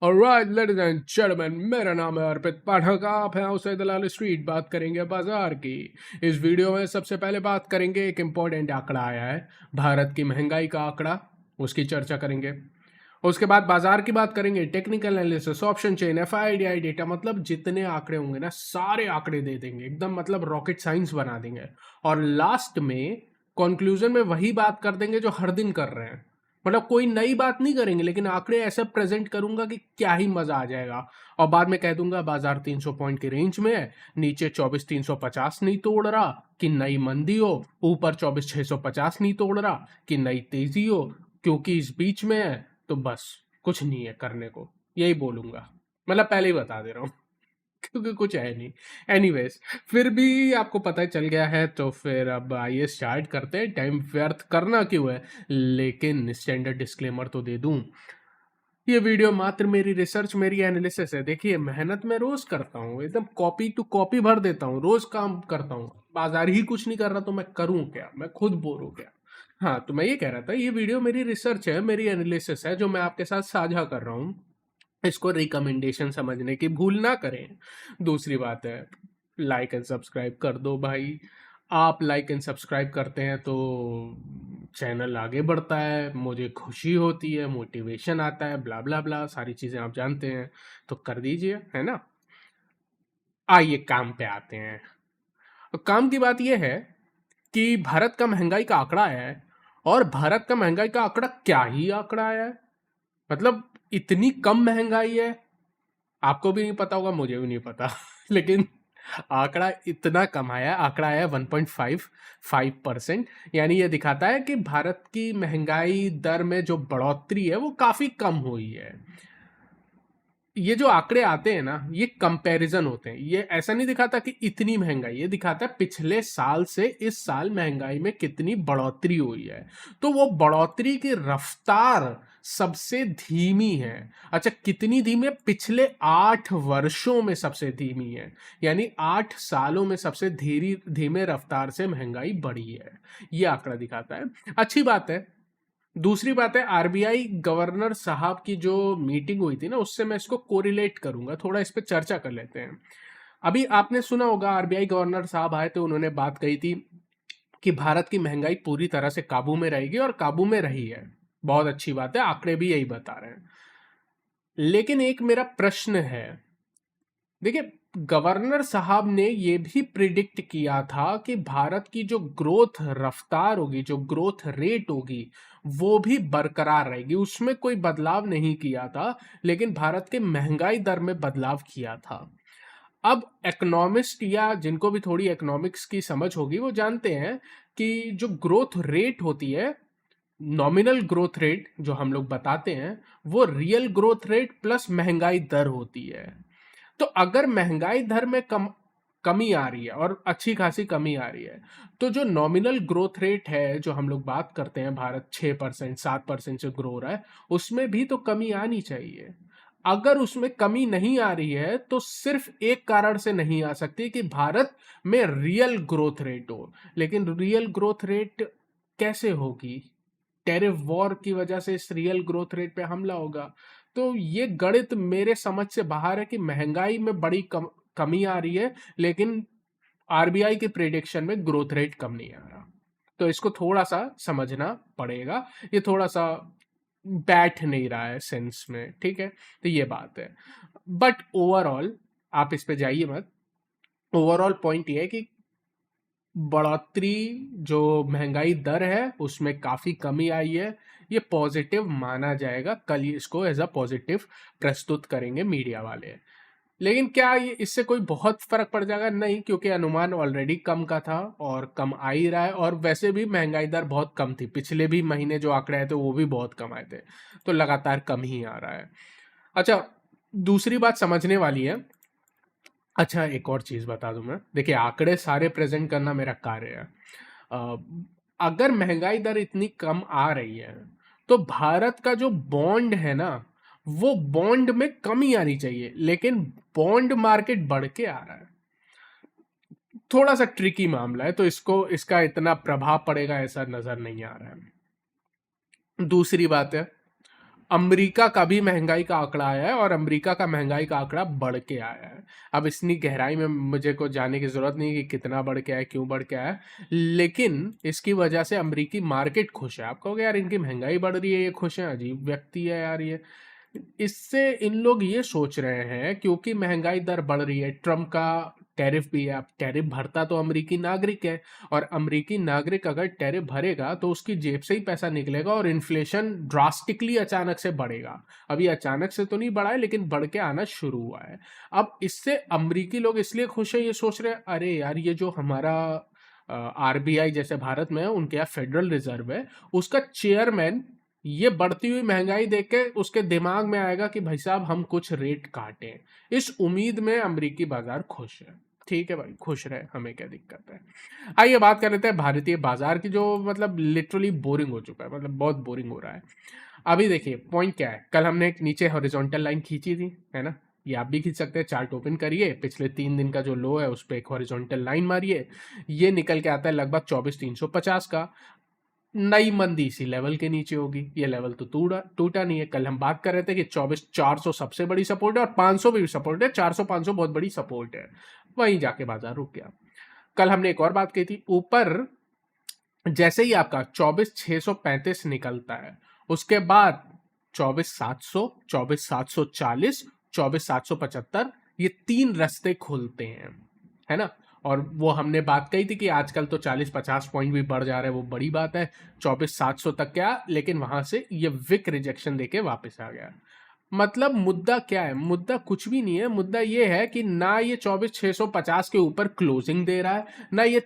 Alright ladies and gentleman, मेरा नाम है अर्पित पाठक। आप हैं उसे दलाल स्ट्रीट। बात करेंगे बाजार की। इस वीडियो में सबसे पहले बात करेंगे, एक इम्पोर्टेंट आंकड़ा आया है, भारत की महंगाई का आंकड़ा, उसकी चर्चा करेंगे। उसके बाद बाजार की बात करेंगे, technical analysis, option chain, FII DII data, मतलब जितने आंकड़े होंगे ना सारे आंकड़े दे देंगे, एकदम मतलब रॉकेट साइंस बना देंगे। और लास्ट में कंक्लूजन में वही बात कर देंगे जो हर दिन कर रहे हैं, मतलब कोई नई बात नहीं करेंगे, लेकिन आंकड़े ऐसे प्रेजेंट करूंगा कि क्या ही मजा आ जाएगा। और बाद में कह दूंगा बाजार 300 पॉइंट की रेंज में है, नीचे 24,350 नहीं तोड़ रहा कि नई मंदी हो, ऊपर 24,650 नहीं तोड़ रहा कि नई तेजी हो, क्योंकि इस बीच में है तो बस कुछ नहीं है करने को, यही बोलूंगा। मतलब पहले ही बता दे रहा हूँ क्योंकि कुछ है नहीं। एनीवेज, फिर भी आपको पता चल गया है तो फिर अब आइए स्टार्ट करते हैं, टाइम व्यर्थ करना क्यों है। लेकिन स्टैंडर्ड डिस्क्लेमर तो दे दूं, ये वीडियो मात्र मेरी रिसर्च, मेरी एनालिसिस है। देखिए, मेहनत मैं रोज करता हूँ, एकदम कॉपी टू कॉपी भर देता हूँ, रोज काम करता हूँ। बाजार ही कुछ नहीं कर रहा तो मैं करूँ क्या, मैं खुद बोर हो गया। हाँ, तो मैं ये कह रहा था, ये वीडियो मेरी रिसर्च है, मेरी एनालिसिस है, जो मैं आपके साथ साझा कर रहा हूँ। इसको रिकमेंडेशन समझने की भूल ना करें। दूसरी बात है, लाइक एंड सब्सक्राइब कर दो भाई। आप लाइक एंड सब्सक्राइब करते हैं तो चैनल आगे बढ़ता है, मुझे खुशी होती है, मोटिवेशन आता है, ब्ला ब्ला ब्ला, सारी चीज़ें आप जानते हैं। तो कर दीजिए, है ना। आइए काम पे आते हैं। तो काम की बात यह है कि भारत का महंगाई का आंकड़ा आया है। और भारत का महंगाई का आंकड़ा क्या ही आंकड़ा आया है, मतलब इतनी कम महंगाई है। आपको भी नहीं पता होगा, मुझे भी नहीं पता लेकिन आंकड़ा इतना कम आया, आंकड़ा आया 1.55%। यानी ये दिखाता है कि भारत की महंगाई दर में जो बढ़ोतरी है वो काफी कम हुई है। ये जो आंकड़े आते हैं ना, ये कंपैरिजन होते हैं, ये ऐसा नहीं दिखाता कि इतनी महंगाई, ये दिखाता है पिछले साल से इस साल महंगाई में कितनी बढ़ोतरी हुई है। तो वो बढ़ोतरी की रफ्तार सबसे धीमी है। अच्छा, कितनी धीमी है? पिछले 8 वर्षों में सबसे धीमी है। यानी 8 सालों में सबसे धीमे रफ्तार से महंगाई बढ़ी है, ये आंकड़ा दिखाता है। अच्छी बात है। दूसरी बात है, आरबीआई गवर्नर साहब की जो मीटिंग हुई थी ना, उससे मैं इसको कोरिलेट करूंगा, थोड़ा इस पे चर्चा कर लेते हैं। अभी आपने सुना होगा, आरबीआई गवर्नर साहब आए थे, उन्होंने बात कही थी कि भारत की महंगाई पूरी तरह से काबू में रहेगी, और काबू में रही है। बहुत अच्छी बात है, आंकड़े भी यही बता रहे हैं। लेकिन एक मेरा प्रश्न है। देखिए, गवर्नर साहब ने ये भी प्रिडिक्ट किया था कि भारत की जो ग्रोथ रफ्तार होगी, जो ग्रोथ रेट होगी, वो भी बरकरार रहेगी, उसमें कोई बदलाव नहीं किया था। लेकिन भारत के महंगाई दर में बदलाव किया था। अब इकोनॉमिस्ट या जिनको भी थोड़ी इकोनॉमिक्स की समझ होगी वो जानते हैं कि जो ग्रोथ रेट होती है, नॉमिनल ग्रोथ रेट जो हम लोग बताते हैं, वो रियल ग्रोथ रेट प्लस महंगाई दर होती है। तो अगर महंगाई दर में कमी आ रही है, और अच्छी खासी कमी आ रही है, तो जो नॉमिनल ग्रोथ रेट है, जो हम लोग बात करते हैं, भारत 6% 7% से ग्रो रहा है, उसमें भी तो कमी आनी चाहिए। अगर उसमें कमी नहीं आ रही है तो सिर्फ एक कारण से नहीं आ सकती कि भारत में रियल ग्रोथ रेट हो। लेकिन रियल ग्रोथ रेट कैसे होगी? टेरिफ वॉर की वजह से इस रियल ग्रोथ रेट पे हमला होगा। तो ये गणित मेरे समझ से बाहर है कि महंगाई में बड़ी कमी आ रही है, लेकिन आरबीआई के प्रेडिक्शन में ग्रोथ रेट कम नहीं आ रहा। तो इसको थोड़ा सा समझना पड़ेगा, ये थोड़ा सा बैठ नहीं रहा है सेंस में, ठीक है। तो ये बात है। बट ओवरऑल, आप इस पे जाइए मत। ओवरऑल पॉइंट ये है कि बढ़ोतरी, जो महंगाई दर है उसमें काफ़ी कमी आई है। ये पॉजिटिव माना जाएगा, कल इसको एज अ पॉजिटिव प्रस्तुत करेंगे मीडिया वाले। लेकिन क्या ये इससे कोई बहुत फर्क पड़ जाएगा? नहीं, क्योंकि अनुमान ऑलरेडी कम का था और कम आ ही रहा है। और वैसे भी महंगाई दर बहुत कम थी, पिछले भी महीने जो आंकड़े आए थे वो भी बहुत कम आए थे, तो लगातार कम ही आ रहा है। अच्छा, दूसरी बात समझने वाली है। अच्छा, एक और चीज़ बता दूं मैं, देखिए आंकड़े सारे प्रेजेंट करना मेरा कार्य है। अ, अगर महंगाई दर इतनी कम आ रही है तो भारत का जो बॉन्ड है ना, वो बॉन्ड में कमी आनी चाहिए, लेकिन बॉन्ड मार्केट बढ़ के आ रहा है। थोड़ा सा ट्रिकी मामला है, तो इसको इसका इतना प्रभाव पड़ेगा ऐसा नजर नहीं आ रहा है। दूसरी बात है, अमेरिका का भी महंगाई का आंकड़ा आया है और अमेरिका का महंगाई का आंकड़ा बढ़ के आया है। अब इतनी गहराई में मुझे को जाने की ज़रूरत नहीं कि कितना बढ़ के आया है, क्यों बढ़ के आया है, लेकिन इसकी वजह से अमेरिकी मार्केट खुश है। आप कहोगे यार इनकी महंगाई बढ़ रही है, ये खुश हैं, अजीब व्यक्ति है यार ये। इससे इन लोग ये सोच रहे हैं क्योंकि महंगाई दर बढ़ रही है, ट्रम्प का टैरिफ भी है। अब टैरिफ भरता तो अमेरिकी नागरिक है, और अमेरिकी नागरिक अगर टैरिफ भरेगा तो उसकी जेब से ही पैसा निकलेगा और इन्फ्लेशन ड्रास्टिकली अचानक से बढ़ेगा। अभी अचानक से तो नहीं बढ़ा है, लेकिन बढ़ के आना शुरू हुआ है। अब इससे अमेरिकी लोग इसलिए खुश है, ये सोच रहे हैं अरे यार ये जो हमारा आरबीआई जैसे भारत में है, उनके यहाँ फेडरल रिजर्व है, उसका चेयरमैन ये बढ़ती हुई महंगाई देख के उसके दिमाग में आएगा कि भाई साहब हम कुछ रेट काटें। इस उम्मीद में अमेरिकी बाजार खुश है। ठीक है भाई, खुश रहे, हमें क्या दिक्कत है। आइए बात कर लेते हैं भारतीय बाजार की, जो मतलब लिटरली बोरिंग हो चुका है, मतलब बहुत बोरिंग हो रहा है। अभी देखिए पॉइंट क्या है, कल हमने एक नीचे हॉरिजॉन्टल लाइन खींची थी, है ना, ये आप भी खींच सकते हैं। चार्ट ओपन करिए, पिछले 3 दिन का जो लो है उस पर एक हॉरिजॉन्टल लाइन मारिए, ये निकल के आता है लगभग 24,350 का। नई मंदी इसी लेवल के नीचे होगी, ये लेवल तो टूटा टूटा नहीं है। कल हम बात कर रहे थे कि 24,400 सबसे बड़ी सपोर्ट है और 500 भी सपोर्ट है, 400-500 बहुत बड़ी सपोर्ट है। वहीं जाके बाजार रुक गया। कल हमने एक और बात कही थी, ऊपर जैसे ही आपका 24,635 निकलता है, उसके बाद 24,700, 24,740, 24,775, ये 3 रास्ते खुलते हैं, है ना। और वो हमने बात कही थी कि आजकल तो 40-50 पॉइंट भी बढ़ जा रहे हैं, वो बड़ी बात है। 24,700 तक क्या, लेकिन वहां से ये विक रिजेक्शन देके वापस आ गया। मतलब मुद्दा क्या है, मुद्दा कुछ भी नहीं है। मुद्दा ये है कि ना ये 24,650 के ऊपर क्लोजिंग दे रहा है, ना ये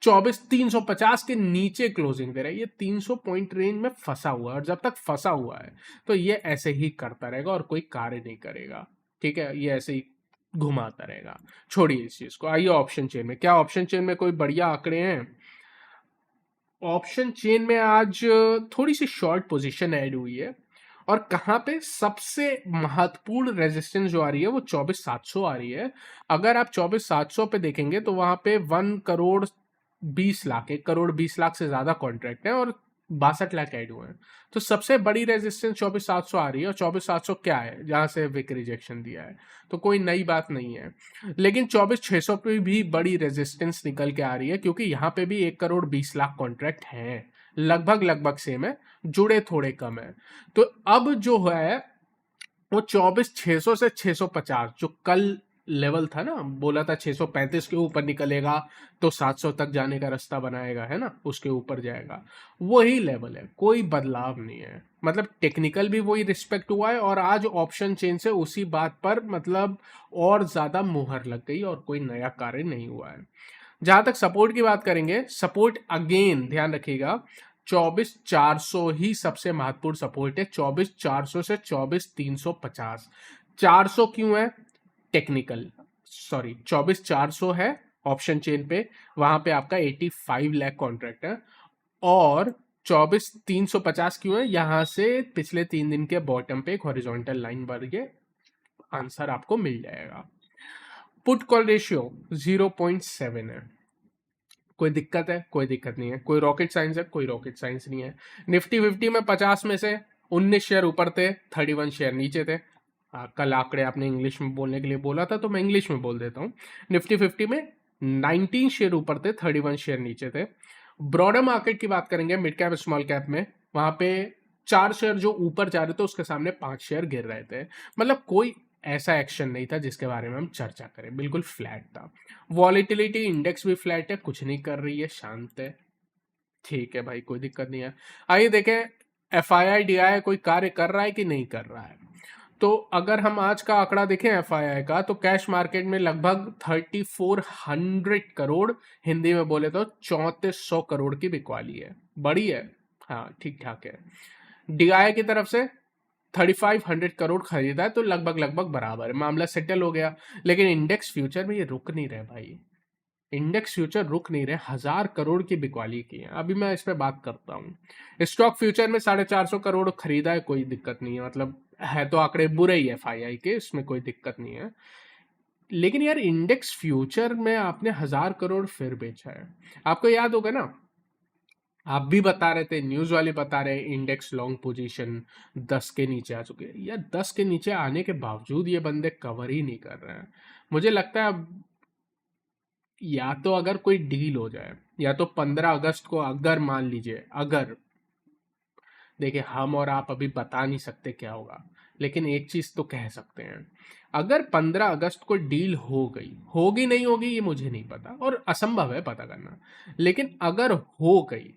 24,350 के नीचे क्लोजिंग दे रहा है। ये 300 पॉइंट रेंज में फंसा हुआ है, और जब तक फंसा हुआ है तो ये ऐसे ही करता रहेगा और कोई कार्य नहीं करेगा। ठीक है, ये ऐसे ही घुमाता रहेगा। छोड़िए इस चीज को, आइए ऑप्शन चेन में। क्या ऑप्शन चेन में कोई बढ़िया आंकड़े हैं? ऑप्शन चेन में आज थोड़ी सी शॉर्ट पोजीशन ऐड हुई है, और कहाँ पे सबसे महत्वपूर्ण रेजिस्टेंस जो आ रही है वो 24,700 आ रही है। अगर आप 24,700 पे देखेंगे तो वहां पे 1,20,00,000 1,20,00,000 से ज्यादा कॉन्ट्रैक्ट है और 62 लाख ऐड हुए हैं। तो सबसे बड़ी रेजिस्टेंस 24,700 आ रही है, और 24,700 क्या है जहां से विक रिजेक्शन दिया है, तो कोई नई बात नहीं है। लेकिन 24,600 पे भी बड़ी रेजिस्टेंस निकल के आ रही है, क्योंकि यहाँ पे भी 1,20,00,000 कॉन्ट्रैक्ट हैं, लगभग लगभग सेम है, जुड़े थोड़े कम है। तो अब जो है वो 24,600 से 650, जो कल लेवल था ना, बोला था 635 के ऊपर निकलेगा तो 700 तक जाने का रास्ता बनाएगा, है ना, उसके ऊपर जाएगा, वही लेवल है, कोई बदलाव नहीं है। मतलब टेक्निकल भी वही रिस्पेक्ट हुआ है, और आज ऑप्शन चेन से उसी बात पर मतलब और ज्यादा मुहर लग गई, और कोई नया कार्य नहीं हुआ है। जहां तक सपोर्ट की बात करेंगे, सपोर्ट अगेन ध्यान रखिएगा, 24,400 ही सबसे महत्वपूर्ण सपोर्ट है। 24,400 से 24,350। 400 क्यों है? टेक्निकल, सॉरी, 24,400 है ऑप्शन चेन पे, वहां पे आपका 85 लाख कॉन्ट्रैक्ट है। और 24,350 क्यों है? यहां से पिछले 3 दिन के बॉटम पे एक हॉरिजॉन्टल लाइन बढ़ के आंसर आपको मिल जाएगा। पुट कॉल रेशियो 0.7 है। कोई दिक्कत है? कोई दिक्कत नहीं है। कोई रॉकेट साइंस है? कोई रॉकेट साइंस नहीं है। निफ्टी 50 में 50 में से 19 शेयर ऊपर थे, 31 शेयर नीचे थे। कल आंकड़े आपने इंग्लिश में बोलने के लिए बोला था, तो मैं इंग्लिश में बोल देता हूँ। निफ्टी 50 में 19 शेयर ऊपर थे, 31 शेयर नीचे थे। ब्रॉडर मार्केट की बात करेंगे, मिड कैप स्मॉल कैप में, वहां पे 4 शेयर जो ऊपर जा रहे थे उसके सामने 5 शेयर गिर रहे थे। मतलब कोई ऐसा एक्शन नहीं था जिसके बारे में हम चर्चा करें, बिल्कुल फ्लैट था। वॉलेटिलिटी इंडेक्स भी फ्लैट है, कुछ नहीं कर रही है, शांत है। ठीक है भाई, कोई दिक्कत नहीं है। आइए देखें, एफआईआई डीआई कोई कार्य कर रहा है कि नहीं कर रहा है। तो अगर हम आज का आंकड़ा देखें एफआईआई का, तो कैश मार्केट में लगभग 3,400 करोड़, हिंदी में बोले तो 3,400 करोड़ की बिकवाली है। बड़ी है, हाँ ठीक ठाक है। डीआई की तरफ से 3,500 करोड़ खरीदा है, तो लगभग लगभग बराबर है, मामला सेटल हो गया। लेकिन इंडेक्स फ्यूचर में ये रुक नहीं रहे भाई, इंडेक्स फ्यूचर रुक नहीं रहे, 1,000 करोड़ की बिकवाली की है। अभी मैं इस पे बात करता हूँ। स्टॉक फ्यूचर में 450 करोड़ खरीदा है, कोई दिक्कत नहीं है, मतलब है तो आंकड़े बुरे ही है एफआईआई के, इसमें कोई दिक्कत नहीं है। लेकिन यार इंडेक्स फ्यूचर में आपने 1,000 करोड़ फिर बेचा है। आपको याद होगा ना, आप भी बता रहे थे, न्यूज़ वाले बता रहे हैं इंडेक्स लॉन्ग पोजीशन 10 के नीचे आ चुके हैं। यार 10 के नीचे आने के बावजूद ये बंदे कवर ही नहीं कर रहे हैं। मुझे लगता है अब या तो अगर कोई डील हो जाए, या तो 15 अगस्त को अगर मान लीजिए, अगर देखिए हम और आप अभी बता नहीं सकते क्या होगा, लेकिन एक चीज तो कह सकते हैं, अगर 15 अगस्त को डील हो गई, होगी नहीं होगी ये मुझे नहीं पता और असंभव है पता करना, लेकिन अगर हो गई,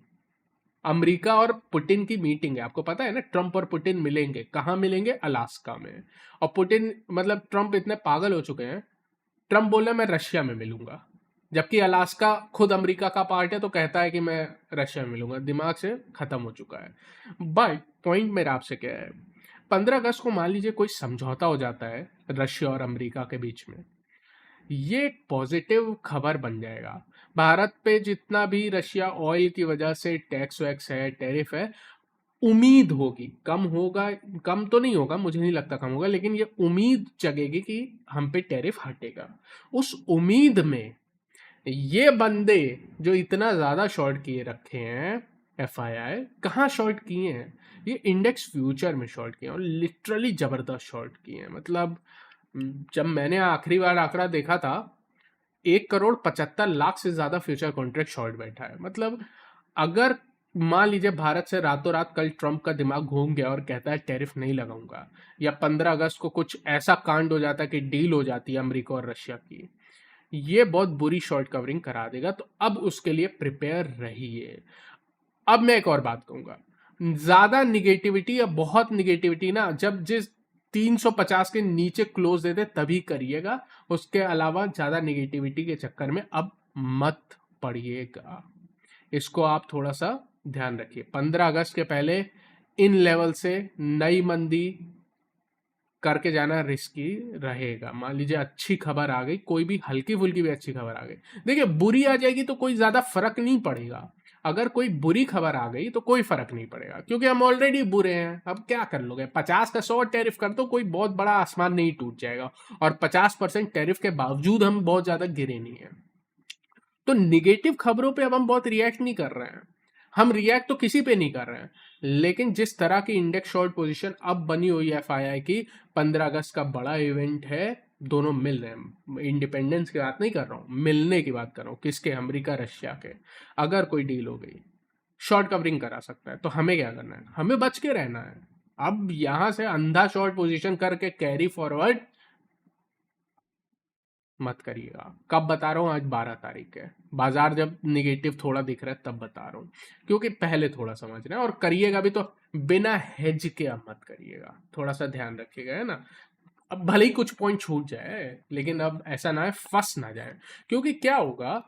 अमेरिका और पुतिन की मीटिंग है, आपको पता है ना, ट्रंप और पुतिन मिलेंगे, कहाँ मिलेंगे, अलास्का में। और पुतिन मतलब ट्रंप इतने पागल हो चुके हैं, ट्रंप बोला मैं रशिया में मिलूंगा, जबकि अलास्का खुद अमेरिका का पार्ट है तो कहता है कि मैं रशिया में मिलूंगा, दिमाग से खत्म हो चुका है। बट पॉइंट मेरा आपसे क्या है, 15 अगस्त को मान लीजिए कोई समझौता हो जाता है रशिया और अमेरिका के बीच में, ये एक पॉजिटिव खबर बन जाएगा। भारत पे जितना भी रशिया ऑयल की वजह से टैक्स वैक्स है, टैरिफ है, उम्मीद होगी कम होगा, कम तो नहीं होगा, मुझे नहीं लगता कम होगा, लेकिन ये उम्मीद जगेगी कि हम पे टैरिफ हटेगा। उस उम्मीद में ये बंदे जो इतना ज्यादा शॉर्ट किए रखे हैं, एफआईआई कहाँ शॉर्ट किए हैं, ये इंडेक्स फ्यूचर में शॉर्ट किए हैं और लिटरली जबरदस्त शॉर्ट किए हैं। मतलब जब मैंने आखिरी बार आंकड़ा देखा था, 1,75,00,000 से ज्यादा फ्यूचर कॉन्ट्रैक्ट शॉर्ट बैठा है। मतलब अगर मान लीजिए भारत से रातों रात कल ट्रंप का दिमाग घूम गया और कहता है टैरिफ नहीं लगाऊंगा, या 15 अगस्त को कुछ ऐसा कांड हो जाता है कि डील हो जाती है अमेरिका और रशिया की, ये बहुत बुरी शॉर्ट कवरिंग करा देगा। तो अब उसके लिए प्रिपेयर रहिए। अब मैं एक और बात कहूंगा, ज्यादा निगेटिविटी या बहुत निगेटिविटी ना, जब जिस 350 के नीचे क्लोज देते तभी करिएगा, उसके अलावा ज्यादा निगेटिविटी के चक्कर में अब मत पड़िएगा। इसको आप थोड़ा सा ध्यान रखिए। 15 अगस्त के पहले इन लेवल से नई मंदी करके जाना रिस्की रहेगा। मान लीजिए अच्छी खबर आ गई, कोई भी हल्की फुल्की भी अच्छी खबर आ गई, देखिए बुरी आ जाएगी तो कोई ज्यादा फर्क नहीं पड़ेगा। अगर कोई बुरी खबर आ गई तो कोई फर्क नहीं पड़ेगा, क्योंकि हम ऑलरेडी बुरे हैं। अब क्या कर लोगे, 50 का 100 टैरिफ कर दो, कोई बहुत बड़ा आसमान नहीं टूट जाएगा। और 50% टैरिफ के बावजूद हम बहुत ज्यादा गिरे नहीं है। तो निगेटिव खबरों पे अब हम बहुत रिएक्ट नहीं कर रहे हैं, हम रिएक्ट तो किसी पे नहीं कर रहे हैं, लेकिन जिस तरह की इंडेक्स शॉर्ट पोजीशन अब बनी हुई है एफआईआई की, 15 अगस्त का बड़ा इवेंट है, दोनों मिल रहे हैं, इंडिपेंडेंस की बात नहीं कर रहा हूँ, मिलने की बात कर रहा हूँ, किसके, अमेरिका रशिया के। अगर कोई डील हो गई, शॉर्ट कवरिंग करा सकता है, तो हमें क्या करना है, हमें बच के रहना है। अब यहां से अंधा शॉर्ट पोजीशन करके कैरी फॉरवर्ड मत करिएगा। कब बता रहा हूँ, आज 12 तारीख है, बाजार जब निगेटिव थोड़ा दिख रहा है तब बता रहा हूँ, क्योंकि पहले थोड़ा समझ रहे हैं। और करिएगा भी तो बिना हेज के अब मत करिएगा, थोड़ा सा ध्यान रखिएगा, है ना। अब भले ही कुछ पॉइंट छूट जाए, लेकिन अब ऐसा ना है फंस ना जाए, क्योंकि क्या होगा,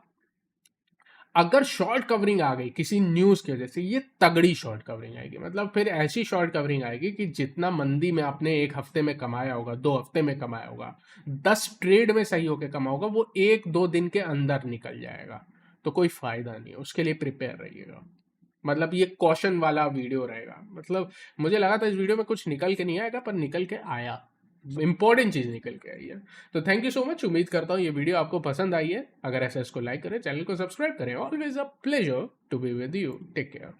अगर शॉर्ट कवरिंग आ गई किसी न्यूज की वजह से, ये तगड़ी शॉर्ट कवरिंग आएगी। मतलब फिर ऐसी शॉर्ट कवरिंग आएगी कि जितना मंदी में आपने एक हफ्ते में कमाया होगा, 2 हफ्ते में कमाया होगा, 10 ट्रेड में सही होकर कमा होगा, वो 1-2 दिन के अंदर निकल जाएगा। तो कोई फायदा नहीं है, उसके लिए प्रिपेयर रहिएगा। मतलब ये कॉशन वाला वीडियो रहेगा। मतलब मुझे लगा था इस वीडियो में कुछ निकल के नहीं आएगा, पर निकल के आया, इंपॉर्टेंट चीज निकल के आई है। तो थैंक यू सो मच, उम्मीद करता हूँ ये वीडियो आपको पसंद आई है। अगर ऐसा इसको लाइक करें, चैनल को सब्सक्राइब करें। Always a pleasure to be with you, take care.